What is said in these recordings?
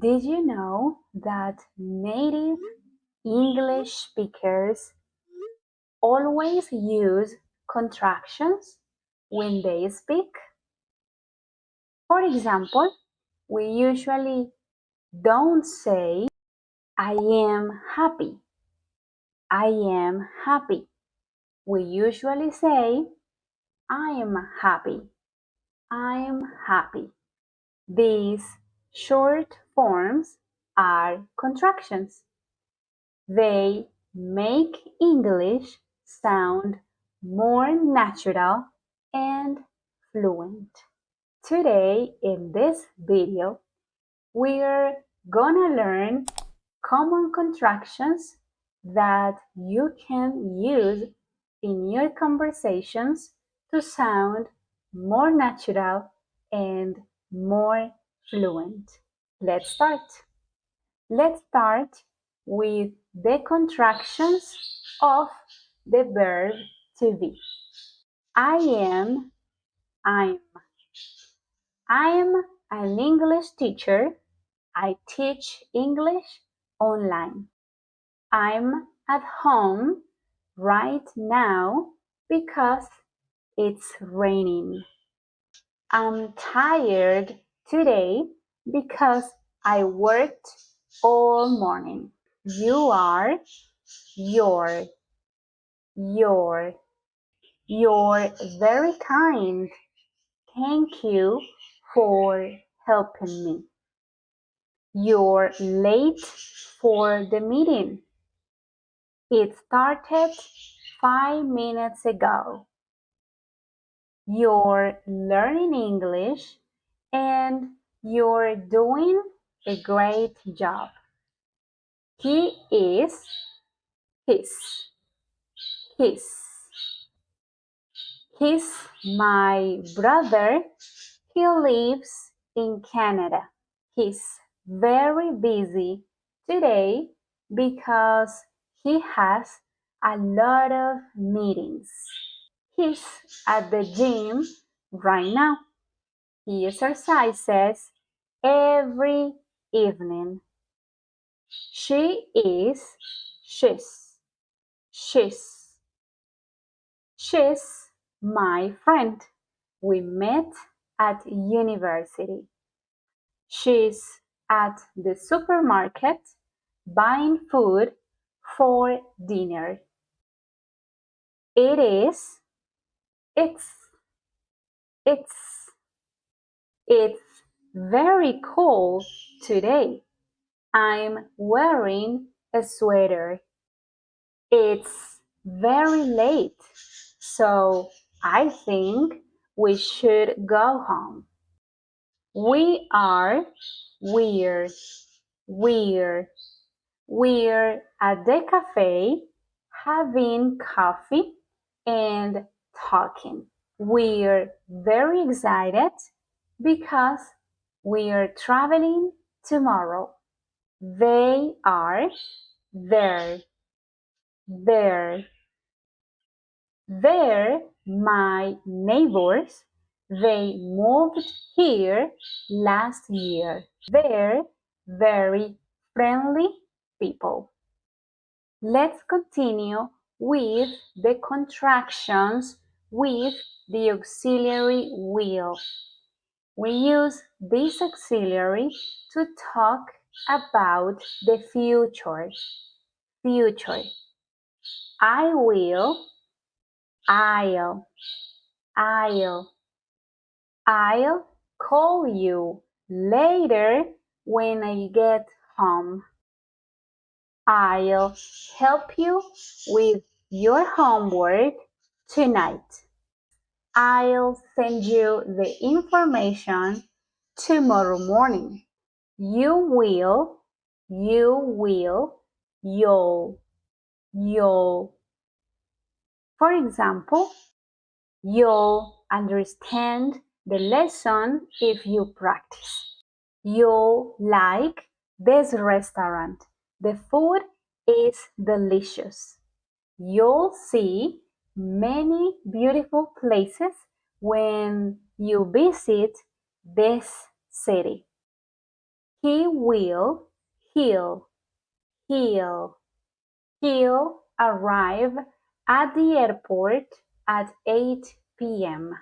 Did you know that native English speakers always use contractions when they speak? For example, we usually don't say, I am happy. I am happy. We usually say, I am happy. I am happy. These short forms are contractions. They make English sound more natural and fluent. Today in this video, we're gonna learn common contractions that you can use in your conversations to sound more natural and more fluent. Let's start. Let's start with the contractions of the verb to be. I am, I'm. I'm an English teacher. I teach English online. I'm at home right now because it's raining. I'm tired today because I worked all morning. You are, your, your. You're very kind. Thank you for helping me. You're late for the meeting. It started 5 minutes ago. You're learning English and you're doing a great job. He is, his, his. He's my brother. He lives in Canada. He's very busy today because he has a lot of meetings. He's at the gym right now. He exercises every evening. She is, she's, she's. She's my friend. We met at university. She's at the supermarket buying food for dinner. It is, it's, it's, it's very cold today. I'm wearing a sweater. It's very late, so I think we should go home. We are, we're, we're, we're at the cafe having coffee and talking. We're very excited because we're traveling tomorrow. They are, there, there. They're my neighbors. They moved here last year. They're very friendly people. Let's continue with the contractions with the auxiliary will. We use this auxiliary to talk about the future. Future. I will, I'll, I'll. I'll call you later when I get home. I'll help you with your homework tonight. I'll send you the information tomorrow morning. You will, you'll. For example, you'll understand the lesson if you practice. You'll like this restaurant. The food is delicious. You'll see many beautiful places when you visit this city. He will, he'll, he'll, he'll arrive at the airport at 8 p.m.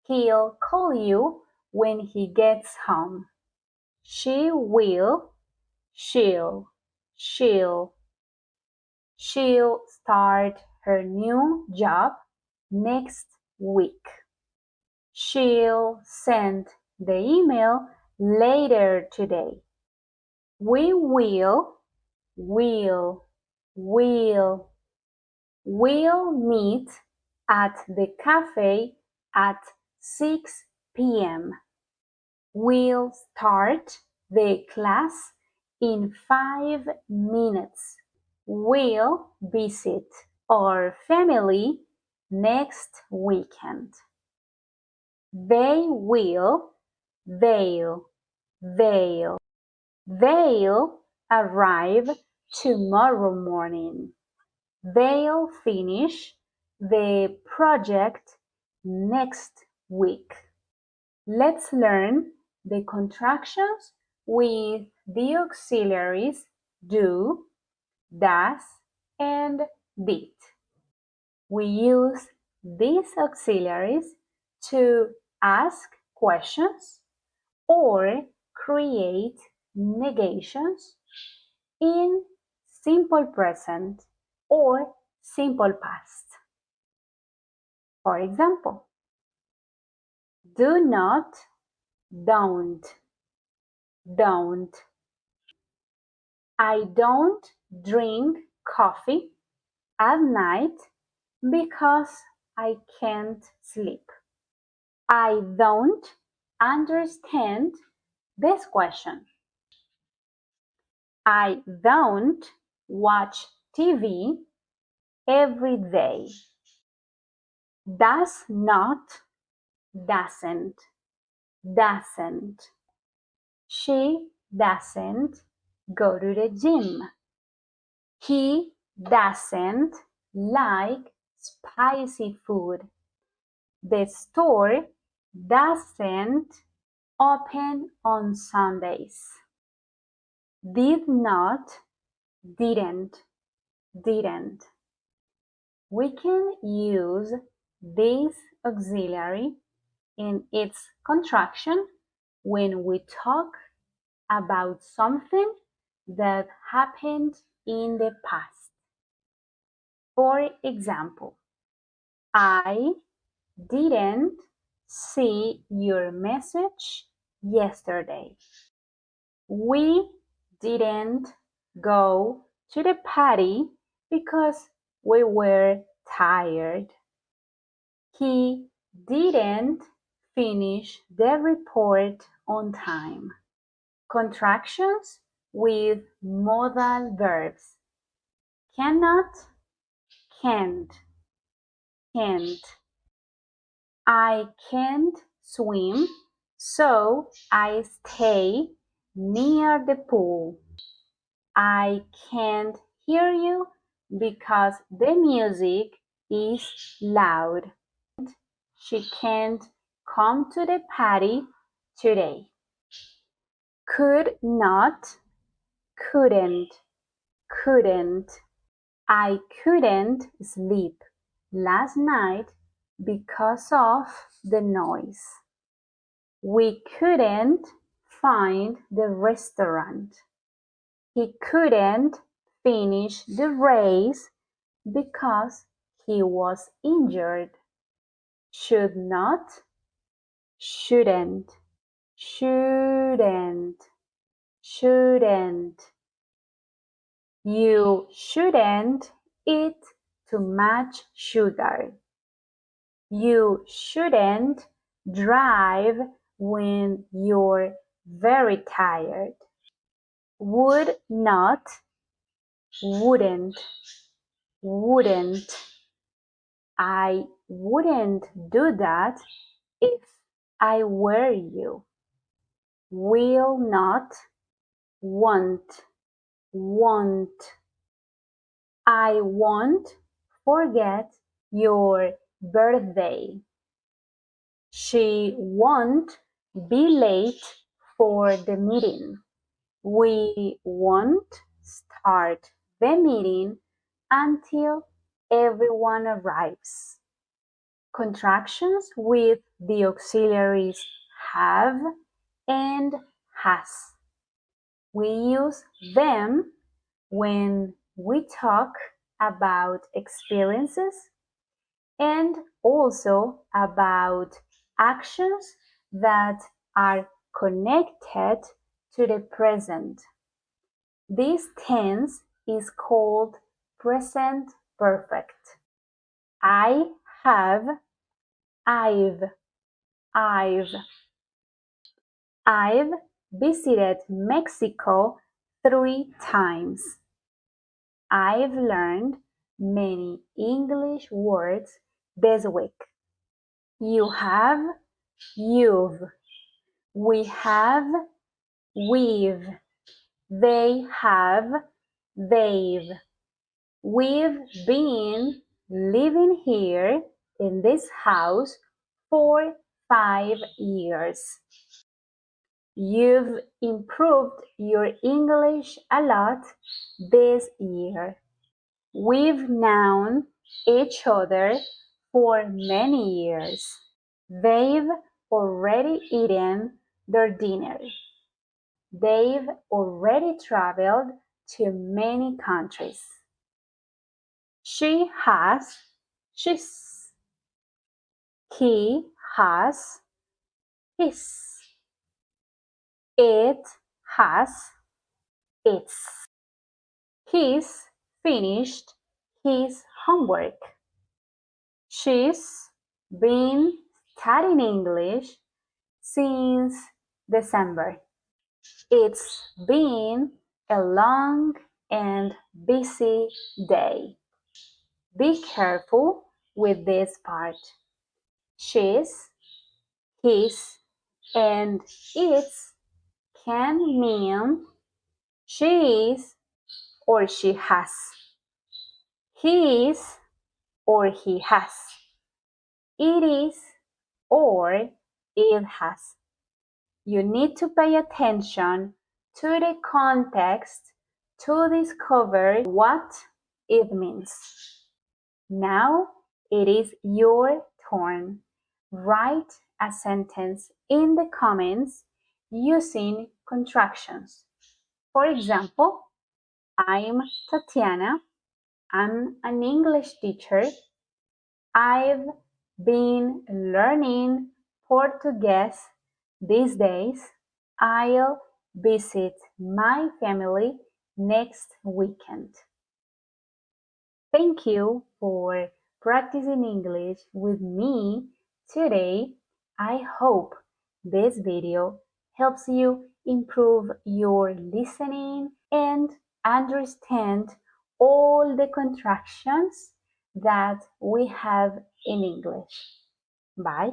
He'll call you when he gets home. She will, she'll, she'll start her new job next week. She'll send the email later today. We will, will, we'll meet at the cafe at 6 p.m. We'll start the class in 5 minutes. We'll visit our family next weekend. They will, they'll, they'll arrive tomorrow morning. They'll finish the project next week. Let's learn the contractions with the auxiliaries do, does, and did. We use these auxiliaries to ask questions or create negations in simple present or simple past. For example, do not, don't. I don't drink coffee at night because I can't sleep. I don't understand this question. I don't watch TV every day. Does not, doesn't. She doesn't go to the gym. He doesn't like spicy food. The store doesn't open on Sundays. Did not, didn't. We can use this auxiliary in its contraction when we talk about something that happened in the past. For example, I didn't see your message yesterday. We didn't go to the party because we were tired. He didn't finish the report on time. Contractions with modal verbs. Cannot, can't. I can't swim, so I stay near the pool. I can't hear you because the music is loud. She can't come to the party today. Could not, couldn't. I couldn't sleep last night because of the noise. We couldn't find the restaurant. He couldn't finish the race because he was injured. Should not, shouldn't. You shouldn't eat too much sugar. You shouldn't drive when you're very tired. Would not, wouldn't. I wouldn't do that if I were you. Will not, won't. I won't forget your birthday. She won't be late for the meeting. We won't start the meeting until everyone arrives. Contractions with the auxiliaries have and has. We use them when we talk about experiences and also about actions that are connected to the present. This tense is called present perfect. I have, I've, I've. I've visited Mexico 3 times. I've learned many English words this week. You have, you've. We have, we've. They have, they've. We've been living here in this house for 5 years. You've improved your English a lot this year. We've known each other for many years. They've already eaten their dinner. They've already traveled to many countries. She has, she's. He has, his. It has, its. He's finished his homework. She's been studying English since December. It's been a long and busy day. Be careful with this part. She's, his, and its can mean she is or she has. He is or he has. It is or it has. You need to pay attention to the context to discover what it means. Now it is your turn. Write a sentence in the comments using contractions. For example, I'm Tatiana. I'm an English teacher. I've been learning Portuguese these days. I'll visit my family next weekend. Thank you for practicing English with me today. I hope this video helps you improve your listening and understand all the contractions that we have in English. Bye.